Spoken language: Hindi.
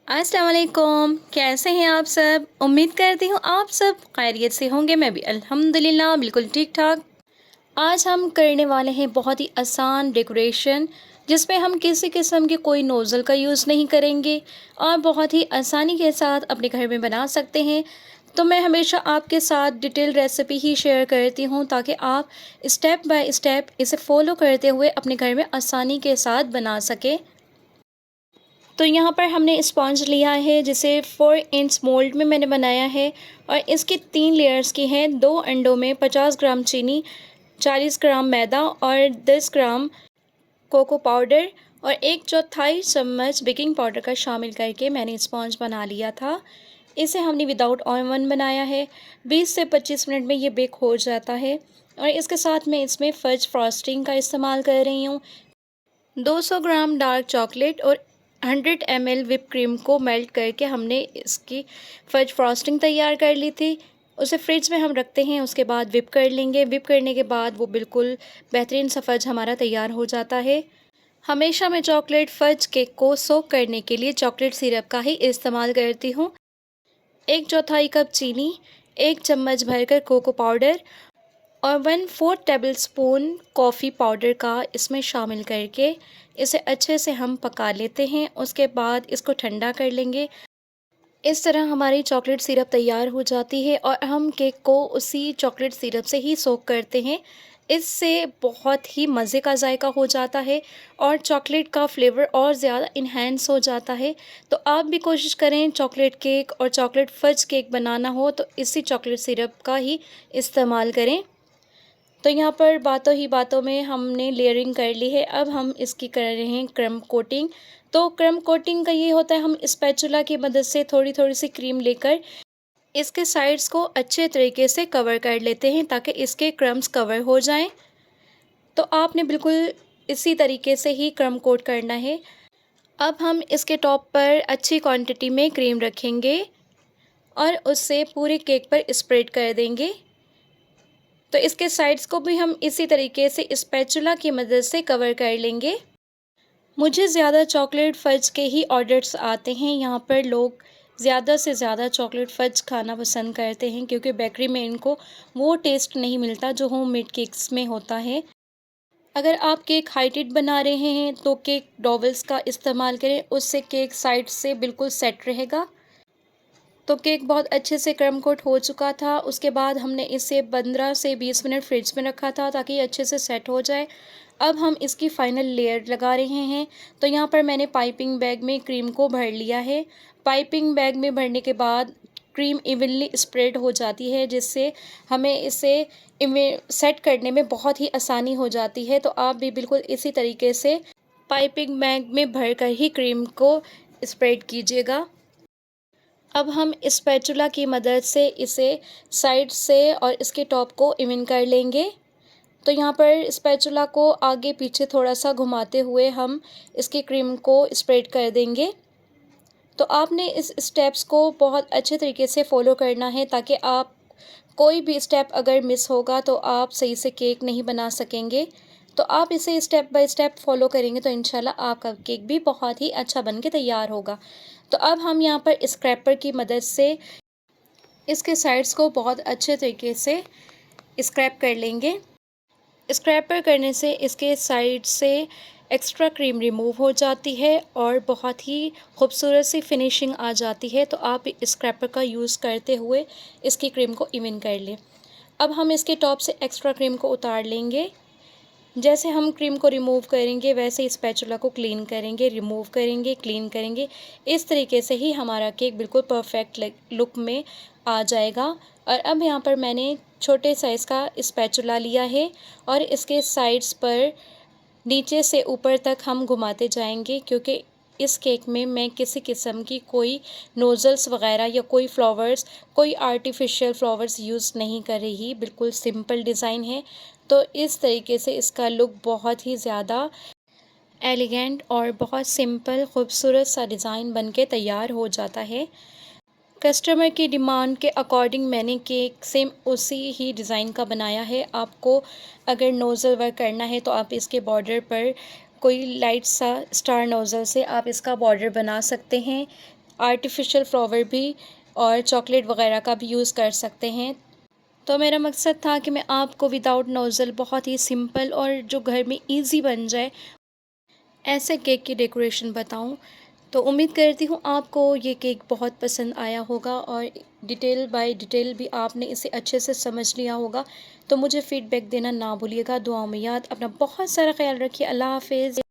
अस्सलाम वालेकुम। कैसे हैं आप सब? उम्मीद करती हूँ आप सब खैरियत से होंगे। मैं भी अल्हम्दुलिल्लाह बिल्कुल ठीक ठाक। आज हम करने वाले हैं बहुत ही आसान डेकोरेशन, जिसमें हम किसी किस्म के कोई नोज़ल का यूज़ नहीं करेंगे और बहुत ही आसानी के साथ अपने घर में बना सकते हैं। तो मैं हमेशा आपके साथ डिटेल रेसिपी ही शेयर करती हूँ ताकि आप स्टेप बाय स्टेप इसे फ़ॉलो करते हुए अपने घर में आसानी के साथ बना सकें। तो यहाँ पर हमने स्पॉन्ज लिया है जिसे 4 इंच मोल्ड में मैंने बनाया है और इसकी 3 लेयर्स की हैं। 2 अंडों में 50 ग्राम चीनी, 40 ग्राम मैदा और 10 ग्राम कोको पाउडर और 1/4 चम्मच बेकिंग पाउडर का शामिल करके मैंने स्पॉन्ज बना लिया था। इसे हमने विदाउट ओवन बनाया है। 20 से 25 मिनट में ये बेक हो जाता है और इसके साथ मैं इसमें फज फ्रॉस्टिंग का इस्तेमाल कर रही हूँ। 200 ग्राम डार्क चॉकलेट और 100 ml व्हिप क्रीम को मेल्ट करके हमने इसकी फज फ्रॉस्टिंग तैयार कर ली थी। उसे फ्रिज में हम रखते हैं, उसके बाद व्हिप कर लेंगे। व्हिप करने के बाद वो बिल्कुल बेहतरीन सा फज हमारा तैयार हो जाता है। हमेशा मैं चॉकलेट फज केक को सोक करने के लिए चॉकलेट सिरप का ही इस्तेमाल करती हूँ। 1/4 कप चीनी, 1 चम्मच भरकर कोको पाउडर और 1/4 टेबलस्पून कॉफ़ी पाउडर का इसमें शामिल करके इसे अच्छे से हम पका लेते हैं। उसके बाद इसको ठंडा कर लेंगे। इस तरह हमारी चॉकलेट सिरप तैयार हो जाती है और हम केक को उसी चॉकलेट सिरप से ही सोक करते हैं। इससे बहुत ही मज़े का जायका हो जाता है और चॉकलेट का फ्लेवर और ज़्यादा इन्हेंस हो जाता है। तो आप भी कोशिश करें, चॉकलेट केक और चॉकलेट फज केक बनाना हो तो इसी चॉकलेट सिरप का ही इस्तेमाल करें। तो यहाँ पर बातों ही बातों में हमने लेयरिंग कर ली है। अब हम इसकी कर रहे हैं क्रम्ब कोटिंग। तो क्रम्ब कोटिंग का ये होता है, हम स्पैचुला की मदद से थोड़ी थोड़ी सी क्रीम लेकर इसके साइड्स को अच्छे तरीके से कवर कर लेते हैं ताकि इसके क्रम्ब्स कवर हो जाएं। तो आपने बिल्कुल इसी तरीके से ही क्रम्ब कोट करना है। अब हम इसके टॉप पर अच्छी क्वांटिटी में क्रीम रखेंगे और उससे पूरे केक पर स्प्रेड कर देंगे। तो इसके साइड्स को भी हम इसी तरीके से स्पैचुला की मदद से कवर कर लेंगे। मुझे ज़्यादा चॉकलेट फज के ही ऑर्डर्स आते हैं। यहाँ पर लोग ज़्यादा से ज़्यादा चॉकलेट फज खाना पसंद करते हैं क्योंकि बेकरी में इनको वो टेस्ट नहीं मिलता जो होममेड केक्स में होता है। अगर आप केक हाइटेड बना रहे हैं तो केक डॉवल्स का इस्तेमाल करें, उससे केक साइड से बिल्कुल सेट रहेगा। तो केक बहुत अच्छे से क्रम कोट हो चुका था। उसके बाद हमने इसे 15 से 20 मिनट फ्रिज में रखा था ताकि ये अच्छे से सेट हो जाए। अब हम इसकी फ़ाइनल लेयर लगा रहे हैं। तो यहाँ पर मैंने पाइपिंग बैग में क्रीम को भर लिया है। पाइपिंग बैग में भरने के बाद क्रीम इवनली स्प्रेड हो जाती है, जिससे हमें इसे सेट करने में बहुत ही आसानी हो जाती है। तो आप भी बिल्कुल इसी तरीके से पाइपिंग बैग में भरकर ही क्रीम को स्प्रेड कीजिएगा। अब हम स्पैचुला की मदद से इसे साइड से और इसके टॉप को इवन कर लेंगे। तो यहाँ पर स्पैचुला को आगे पीछे थोड़ा सा घुमाते हुए हम इसकी क्रीम को स्प्रेड कर देंगे। तो आपने इस स्टेप्स को बहुत अच्छे तरीके से फॉलो करना है ताकि आप कोई भी स्टेप अगर मिस होगा तो आप सही से केक नहीं बना सकेंगे। तो आप इसे स्टेप बाय स्टेप फॉलो करेंगे तो इंशाल्लाह आपका केक भी बहुत ही अच्छा बन के तैयार होगा। तो अब हम यहाँ पर स्क्रैपर की मदद से इसके साइड्स को बहुत अच्छे तरीके से स्क्रैप कर लेंगे। स्क्रैपर करने से इसके साइड से एक्स्ट्रा क्रीम रिमूव हो जाती है और बहुत ही खूबसूरत सी फिनिशिंग आ जाती है। तो आप स्क्रैपर का यूज़ करते हुए इसकी क्रीम को इवन कर लें। अब हम इसके टॉप से एक्स्ट्रा क्रीम को उतार लेंगे। जैसे हम क्रीम को रिमूव करेंगे वैसे ही स्पैचुला को क्लीन करेंगे, रिमूव करेंगे, क्लीन करेंगे। इस तरीके से ही हमारा केक बिल्कुल परफेक्ट लुक में आ जाएगा। और अब यहाँ पर मैंने छोटे साइज़ का स्पैचुला लिया है और इसके साइड्स पर नीचे से ऊपर तक हम घुमाते जाएंगे, क्योंकि इस केक में मैं किसी किस्म की कोई नोज़ल्स वगैरह या कोई फ्लावर्स, कोई आर्टिफिशियल फ्लावर्स यूज़ नहीं कर रही। बिल्कुल सिंपल डिज़ाइन है। तो इस तरीके से इसका लुक बहुत ही ज़्यादा एलिगेंट और बहुत सिंपल खूबसूरत सा डिज़ाइन बनके तैयार हो जाता है। कस्टमर की डिमांड के अकॉर्डिंग मैंने केक सेम उसी ही डिज़ाइन का बनाया है। आपको अगर नोज़ल वर्क करना है तो आप इसके बॉर्डर पर कोई लाइट सा स्टार नोज़ल से आप इसका बॉर्डर बना सकते हैं। आर्टिफिशियल फ्लावर भी और चॉकलेट वगैरह का भी यूज़ कर सकते हैं। तो मेरा मकसद था कि मैं आपको विदाउट नोज़ल बहुत ही सिंपल और जो घर में ईज़ी बन जाए ऐसे केक की डेकोरेशन बताऊं। तो उम्मीद करती हूँ आपको ये केक बहुत पसंद आया होगा और डिटेल बाय डिटेल भी आपने इसे अच्छे से समझ लिया होगा। तो मुझे फ़ीडबैक देना ना भूलिएगा। दुआओं में याद, अपना बहुत सारा ख्याल रखिए। अल्लाह हाफ़िज़।